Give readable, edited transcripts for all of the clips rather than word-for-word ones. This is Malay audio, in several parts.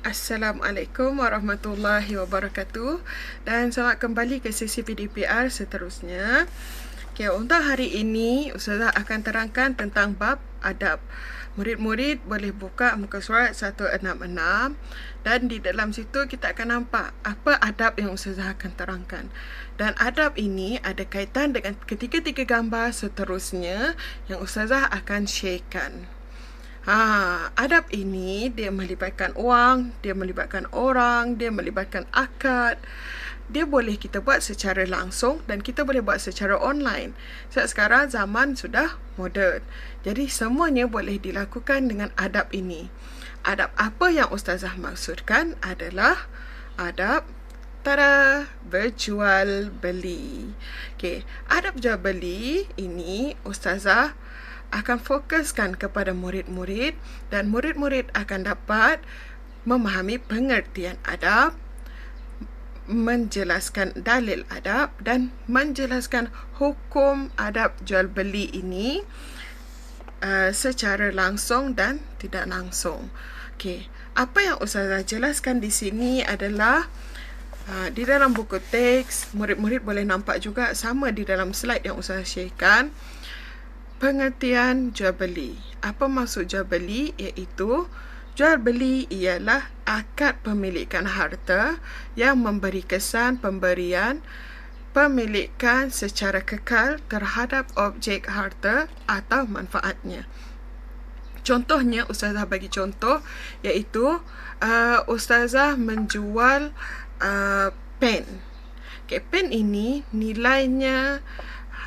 Assalamualaikum warahmatullahi wabarakatuh dan selamat kembali ke sesi PDPR seterusnya. Okay, untuk hari ini Ustazah akan terangkan tentang bab adab. Murid-murid boleh buka muka surat 166 dan di dalam situ kita akan nampak apa adab yang Ustazah akan terangkan. Dan adab ini ada kaitan dengan ketiga-tiga gambar seterusnya yang Ustazah akan sharekan. Adab ini dia melibatkan wang, dia melibatkan orang, dia melibatkan akad. Dia boleh kita buat secara langsung dan kita boleh buat secara online. Sebab sekarang zaman sudah moden. Jadi semuanya boleh dilakukan dengan adab ini. Adab apa yang Ustazah maksudkan adalah adab berjual beli. Okey, adab jual beli ini Ustazah akan fokuskan kepada murid-murid dan murid-murid akan dapat memahami pengertian adab, menjelaskan dalil adab dan menjelaskan hukum adab jual beli ini secara langsung dan tidak langsung. Okey, apa yang Ustazah jelaskan di sini adalah di dalam buku teks, murid-murid boleh nampak juga sama di dalam slide yang Ustazah sharekan. Pengertian jual beli. Apa maksud jual beli? Iaitu jual beli ialah akad pemilikan harta yang memberi kesan pemberian pemilikan secara kekal terhadap objek harta atau manfaatnya. Contohnya, Ustazah bagi contoh iaitu Ustazah menjual pen. Okay, pen ini nilainya,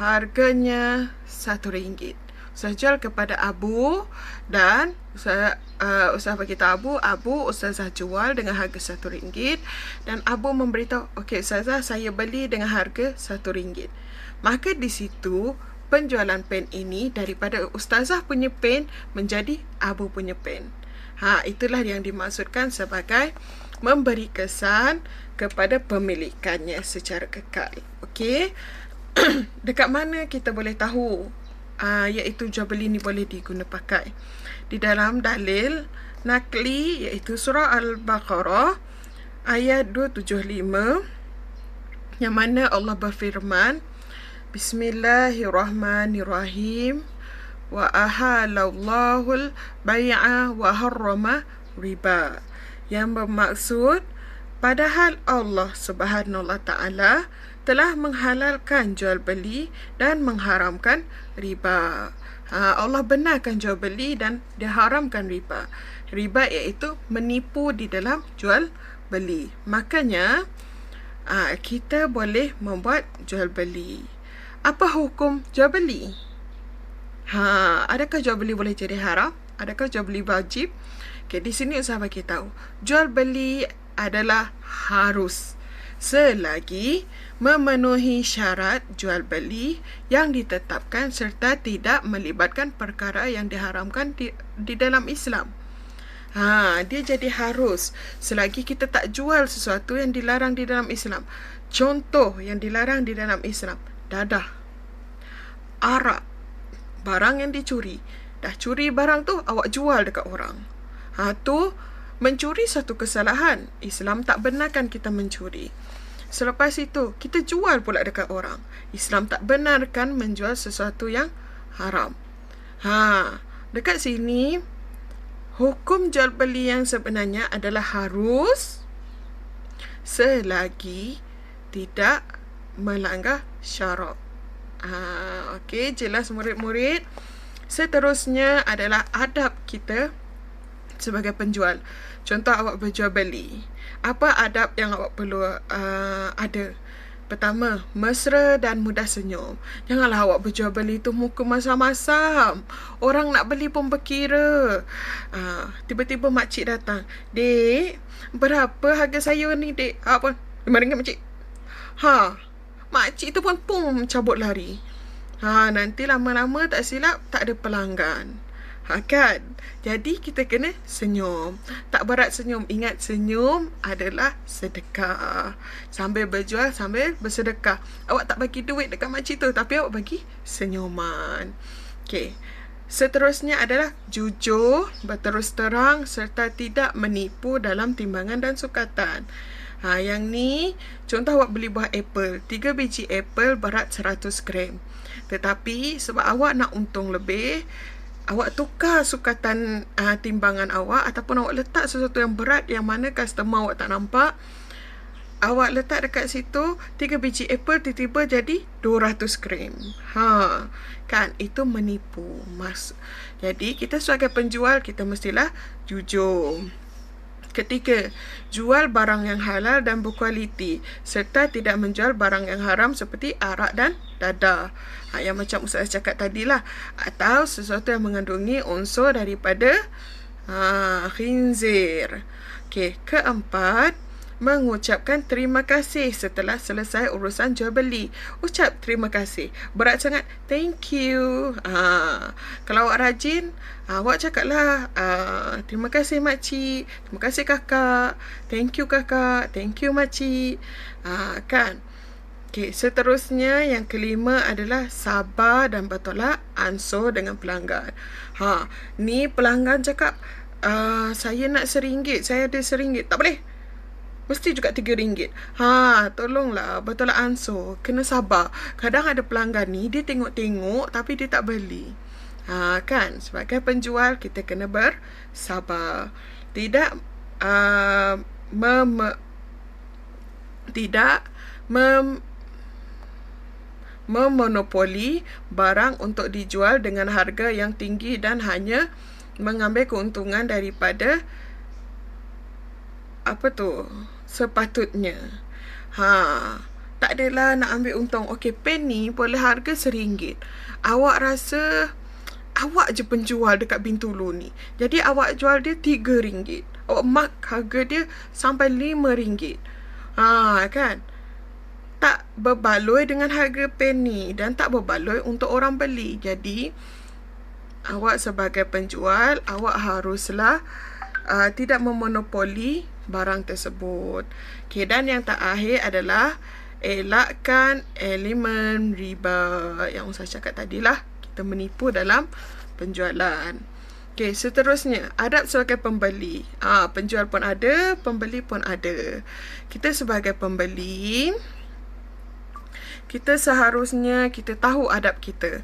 harganya RM1. Ustazah jual kepada Abu dan Ustazah bagi tahu Abu Ustazah jual dengan harga RM1 dan Abu memberitahu, okey Ustazah, saya beli dengan harga RM1. Maka di situ penjualan pen ini daripada Ustazah punya pen menjadi Abu punya pen. Itulah yang dimaksudkan sebagai memberi kesan kepada pemilikannya secara kekal. Okey. Dekat mana kita boleh tahu iaitu jual beli ni boleh diguna pakai? Di dalam dalil nakli iaitu surah Al-Baqarah ayat 275 yang mana Allah berfirman, Bismillahirrahmanirrahim, wa ahalallahul bai'a wa harrama riba, yang bermaksud padahal Allah Subhanahu wa taala telah menghalalkan jual beli dan mengharamkan riba. Allah benarkan jual beli dan diharamkan riba. Riba iaitu menipu di dalam jual beli. Makanya kita boleh membuat jual beli. Apa hukum jual beli? Adakah jual beli boleh jadi haram? Adakah jual beli wajib? Okay, di sini Ustazah bagi tahu, jual beli adalah harus selagi memenuhi syarat jual beli yang ditetapkan serta tidak melibatkan perkara yang diharamkan di dalam Islam. Dia jadi harus selagi kita tak jual sesuatu yang dilarang di dalam Islam. Contoh yang dilarang di dalam Islam, dadah, arak, barang yang dicuri. Dah curi barang tu, awak jual dekat orang. Tu mencuri satu kesalahan. Islam tak benarkan kita mencuri. Selepas itu, kita jual pula dekat orang. Islam tak benarkan menjual sesuatu yang haram. Dekat sini, hukum jual beli yang sebenarnya adalah harus selagi tidak melanggar syarak. Okey, jelas murid-murid. Seterusnya adalah adab kita sebagai penjual. Contoh, awak berjual beli. Apa adab yang awak perlu ada? Pertama, mesra dan mudah senyum. Janganlah awak berjual beli tu muka masam-masam. Orang nak beli pun berkira. Tiba-tiba makcik datang. Dek, berapa harga saya ni, dek? Apa? RM5, makcik. Makcik tu pun cabut lari. Nanti lama-lama tak silap tak ada pelanggan. Kan? Jadi kita kena senyum. Tak berat senyum. Ingat, senyum adalah sedekah. Sambil berjual, sambil bersedekah. Awak tak bagi duit dekat makcik tu, tapi awak bagi senyuman. Okey. Seterusnya adalah jujur, berterus terang serta tidak menipu dalam timbangan dan sukatan. Yang ni, contoh awak beli buah apple. 3 biji apple berat 100 gram. Tetapi sebab awak nak untung lebih, awak tukar sukatan timbangan awak ataupun awak letak sesuatu yang berat yang mana customer awak tak nampak. Awak letak dekat situ 3 biji apple tiba-tiba jadi 200 gram. Kan itu menipu. Jadi kita sebagai penjual kita mestilah jujur. Ketiga, jual barang yang halal dan berkualiti serta tidak menjual barang yang haram seperti arak dan dadah. Yang macam Ustaz cakap tadilah, atau sesuatu yang mengandungi unsur daripada khinzir. Okey, keempat, mengucapkan terima kasih setelah selesai urusan jual beli. Ucap terima kasih. Berat sangat, thank you. Kalau awak rajin, awak cakaplah terima kasih makcik, terima kasih kakak, thank you kakak, thank you makcik. Kan? Okay, seterusnya yang kelima adalah sabar dan bertolak ansur dengan pelanggan. Ni pelanggan cakap saya nak RM1, saya ada RM1. Tak boleh. Mesti juga RM3. Tolonglah bertolak ansur. Kena sabar. Kadang ada pelanggan ni, dia tengok-tengok tapi dia tak beli. Kan? Sebagai penjual, kita kena bersabar. Tidak memonopoli barang untuk dijual dengan harga yang tinggi dan hanya mengambil keuntungan daripada sepatutnya. Tak adalah nak ambil untung. Okey, pen ni boleh harga RM1. Awak rasa awak je penjual dekat Bintulu ni, jadi awak jual dia RM3. Awak mark harga dia sampai RM5. Kan? Tak berbaloi dengan harga pen ni dan tak berbaloi untuk orang beli. Jadi awak sebagai penjual, awak haruslah tidak memonopoli barang tersebut. Okay, dan yang terakhir adalah elakkan elemen riba. Yang saya cakap tadilah, kita menipu dalam penjualan. Okay, seterusnya adab sebagai pembeli. Penjual pun ada, pembeli pun ada. Kita sebagai pembeli, kita seharusnya kita tahu adab kita.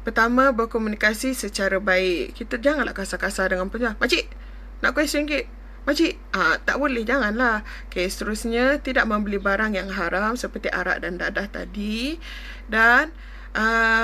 Pertama, berkomunikasi secara baik. Kita janganlah kasar-kasar dengan penjual. Makcik, nak kuih RM1. Makcik, tak boleh, janganlah. Okay, seterusnya, tidak membeli barang yang haram seperti arak dan dadah tadi. Dan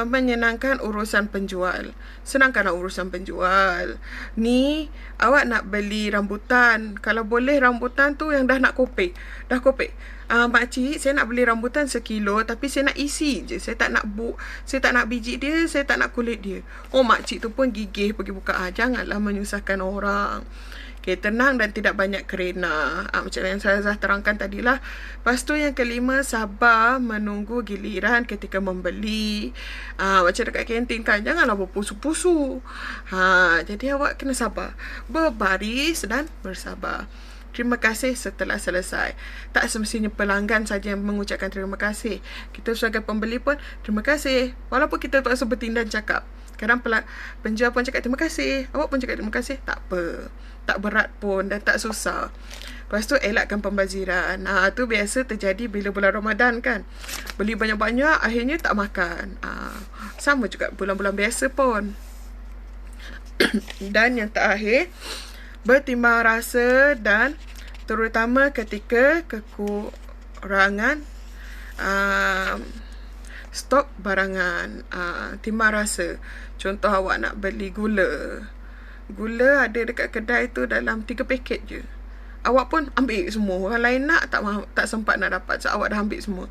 menyenangkan urusan penjual. Senangkanlah urusan penjual. Ni, awak nak beli rambutan. Kalau boleh rambutan tu yang dah nak kopek. Dah kopek. Makcik, saya nak beli rambutan sekilo tapi saya nak isi je. Saya tak nak biji dia, saya tak nak kulit dia. Makcik tu pun gigih pergi buka. Janganlah menyusahkan orang. Okay, tenang dan tidak banyak kerena. Macam yang saya dah terangkan tadilah. Lepas tu yang kelima, sabar menunggu giliran ketika membeli. Macam dekat kantin kan, janganlah berpusu-pusu. Jadi awak kena sabar. Berbaris dan bersabar. Terima kasih setelah selesai. Tak semestinya pelanggan saja yang mengucapkan terima kasih. Kita sebagai pembeli pun terima kasih. Walaupun kita tak rasa bertindak cakap. Kadang penjual pun cakap terima kasih. Awak pun cakap terima kasih. Tak apa. Tak berat pun dan tak susah. Lepas tu elakkan pembaziran. Tu biasa terjadi bila bulan Ramadan kan. Beli banyak-banyak akhirnya tak makan. Sama juga bulan-bulan biasa pun. Dan yang terakhir, bertimbang rasa dan terutama ketika kekurangan stok barangan. Timbang rasa. Contoh awak nak beli gula. Gula ada dekat kedai tu dalam 3 paket je. Awak pun ambil semua. Orang lain nak tak sempat nak dapat. So awak dah ambil semua.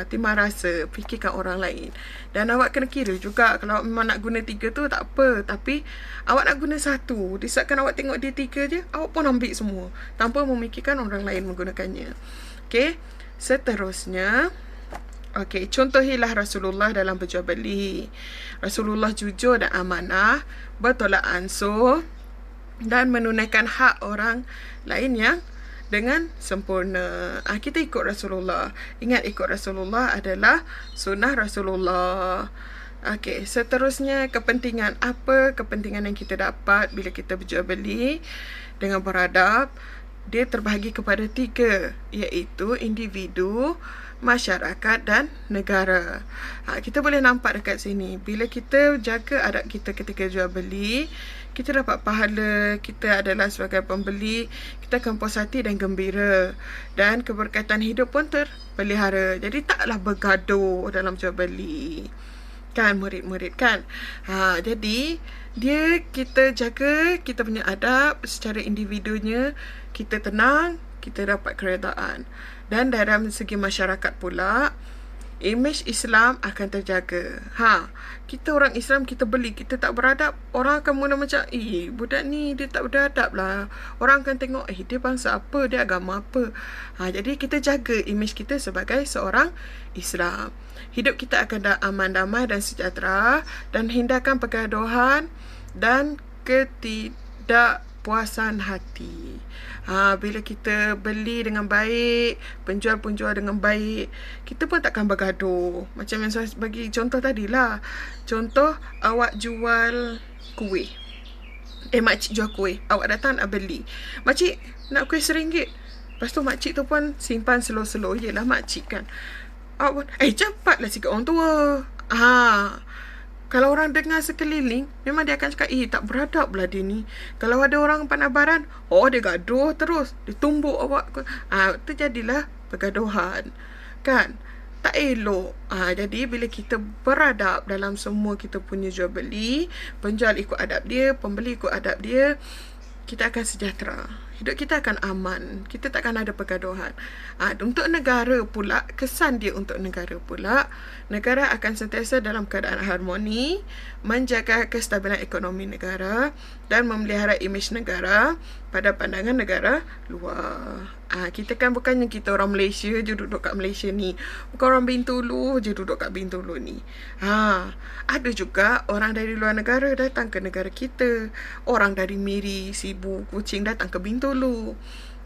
Timbang rasa. Fikirkan orang lain. Dan awak kena kira juga. Kalau awak memang nak guna 3 tu tak apa. Tapi awak nak guna 1. Disebabkan awak tengok dia 3 je, awak pun ambil semua. Tanpa memikirkan orang lain menggunakannya. Okay. Seterusnya, contohilah Rasulullah dalam berjual beli. Rasulullah jujur dan amanah, bertolak ansur dan menunaikan hak orang lain yang dengan sempurna. Kita ikut Rasulullah. Ingat, ikut Rasulullah adalah sunnah Rasulullah. Okey, seterusnya kepentingan. Apa kepentingan yang kita dapat bila kita berjual beli dengan beradab? Dia terbahagi kepada 3, iaitu individu, masyarakat dan negara. Kita boleh nampak dekat sini, bila kita jaga adab kita ketika jual beli, kita dapat pahala, kita adalah sebagai pembeli, kita akan puas hati dan gembira, dan keberkatan hidup pun terpelihara. Jadi taklah bergaduh dalam jual beli, kan murid-murid kan. Jadi dia kita jaga kita punya adab secara individunya, kita tenang, kita dapat keredaan. Dan dalam segi masyarakat pula, imej Islam akan terjaga. Kita orang Islam, kita beli, kita tak beradab, orang akan mula macam, budak ni dia tak beradab lah. Orang akan tengok, dia bangsa apa, dia agama apa. Jadi kita jaga imej kita sebagai seorang Islam. Hidup kita akan aman, damai dan sejahtera, dan hindarkan pergaduhan dan ketidakpuasan hati. Bila kita beli dengan baik, penjual pun jual dengan baik, kita pun takkan bergaduh. Macam yang saya bagi contoh tadilah. Contoh, awak jual kuih. Makcik jual kuih. Awak datang nak beli. Makcik, nak kuih RM1. Lepas tu makcik tu pun simpan slow-slow. Yelah makcik kan. Awak pun, cepatlah sikit orang tua. Kalau orang dengar sekeliling, memang dia akan cakap, tak beradab lah dia ni. Kalau ada orang pandang baran, dia gaduh terus. Dia tumbuk awak. Itu jadilah pergaduhan. Kan? Tak elok. Jadi, bila kita beradab dalam semua kita punya jual beli, penjual ikut adab dia, pembeli ikut adab dia, kita akan sejahtera. Hidup kita akan aman. Kita takkan ada pergaduhan. Untuk negara pula, kesan dia untuk negara pula, negara akan sentiasa dalam keadaan harmoni, menjaga kestabilan ekonomi negara dan memelihara imej negara pada pandangan negara luar. Kita kan bukannya kita orang Malaysia je duduk kat Malaysia ni. Bukan orang Bintulu je duduk kat Bintulu ni. Ada juga orang dari luar negara datang ke negara kita. Orang dari Miri, Sibu, Kuching datang ke Bintulu.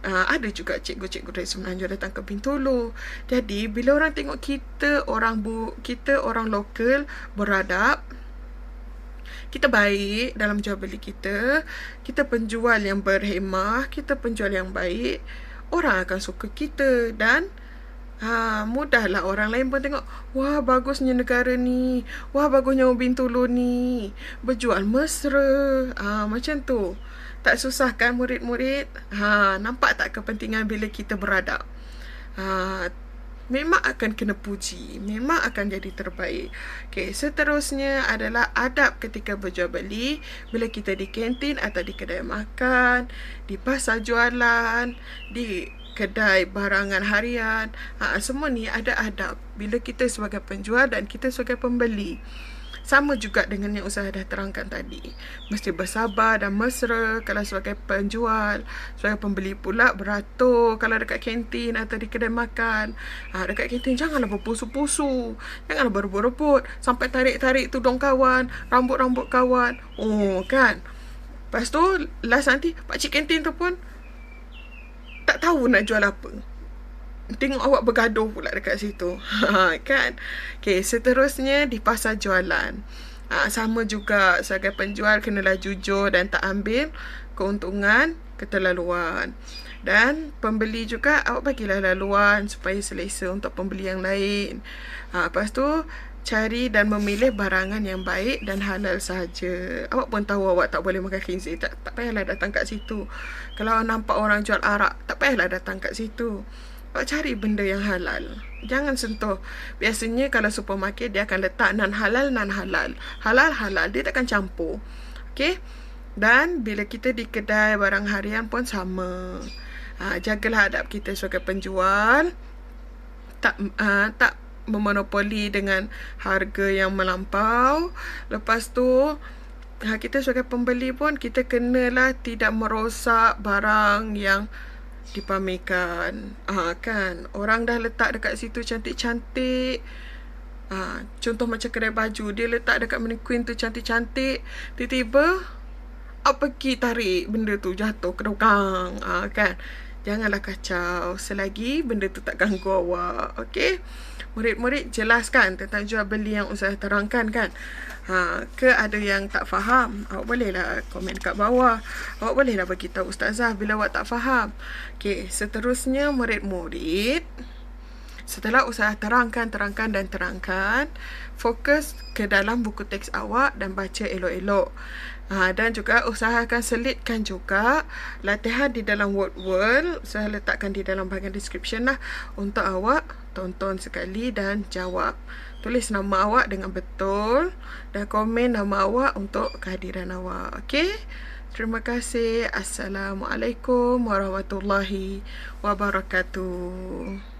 Ada juga cikgu-cikgu dari Semenanjung datang ke Bintulu. Jadi bila orang tengok kita orang lokal beradab, kita baik dalam jual beli kita penjual yang berhemah, kita penjual yang baik, orang akan suka kita. Dan mudahlah orang lain pun tengok, wah bagusnya negara ni, wah bagusnya Bintulu ni, berjual mesra. Macam tu. Tak susah kan murid-murid? Nampak tak kepentingan bila kita beradab? Memang akan kena puji, memang akan jadi terbaik. Seterusnya adalah adab ketika berjual beli. Bila kita di kantin atau di kedai makan, di pasar jualan, di kedai barangan harian, semua ni ada adab. Bila kita sebagai penjual dan kita sebagai pembeli, sama juga dengan yang Ustazah dah terangkan tadi. Mesti bersabar dan mesra kalau sebagai penjual. Sebagai pembeli pula beratur kalau dekat kantin atau di kedai makan. Dekat kantin janganlah berpusu-pusu, janganlah berebut-rebut sampai tarik-tarik tudung kawan, rambut-rambut kawan. Kan. Lepas tu last nanti pakcik kantin tu pun tak tahu nak jual apa. Tengok awak bergaduh pula dekat situ. Kan? Seterusnya di pasar jualan. Sama juga, sebagai penjual kenalah jujur dan tak ambil keuntungan keterlaluan. Dan pembeli juga, awak bagilah laluan supaya selesa untuk pembeli yang lain. Lepas tu cari dan memilih barangan yang baik dan halal sahaja. Awak pun tahu awak tak boleh makan khinzir, tak payahlah datang kat situ. Kalau nampak orang jual arak, tak payahlah datang kat situ. Awak cari benda yang halal. Jangan sentuh. Biasanya kalau supermarket, dia akan letak nan halal, nan halal. Halal, dia takkan campur. Dan bila kita di kedai barang harian pun sama. Jagalah adab kita sebagai penjual. Tak memonopoli dengan harga yang melampau. Lepas tu, kita sebagai pembeli pun, kita kenalah tidak merosak barang yang dipamerkan. Kan, orang dah letak dekat situ cantik-cantik. Contoh macam kedai baju, dia letak dekat mannequin tu cantik-cantik, tiba-tiba pergi tarik benda tu jatuh ke dokang. Kan, Janganlah kacau selagi benda tu tak ganggu awak. Okey. Murid-murid jelaskan tentang jual beli yang Ustazah terangkan kan. Ke ada yang tak faham, awak bolehlah komen kat bawah. Awak bolehlah bagi tahu Ustazah bila awak tak faham. Okey, seterusnya murid-murid, setelah Ustazah terangkan, fokus ke dalam buku teks awak dan baca elok-elok. Dan juga usahakan selitkan juga latihan di dalam word world. Saya letakkan di dalam bahagian description lah untuk awak tonton sekali dan jawab. Tulis nama awak dengan betul dan komen nama awak untuk kehadiran awak. Okey? Terima kasih. Assalamualaikum warahmatullahi wabarakatuh.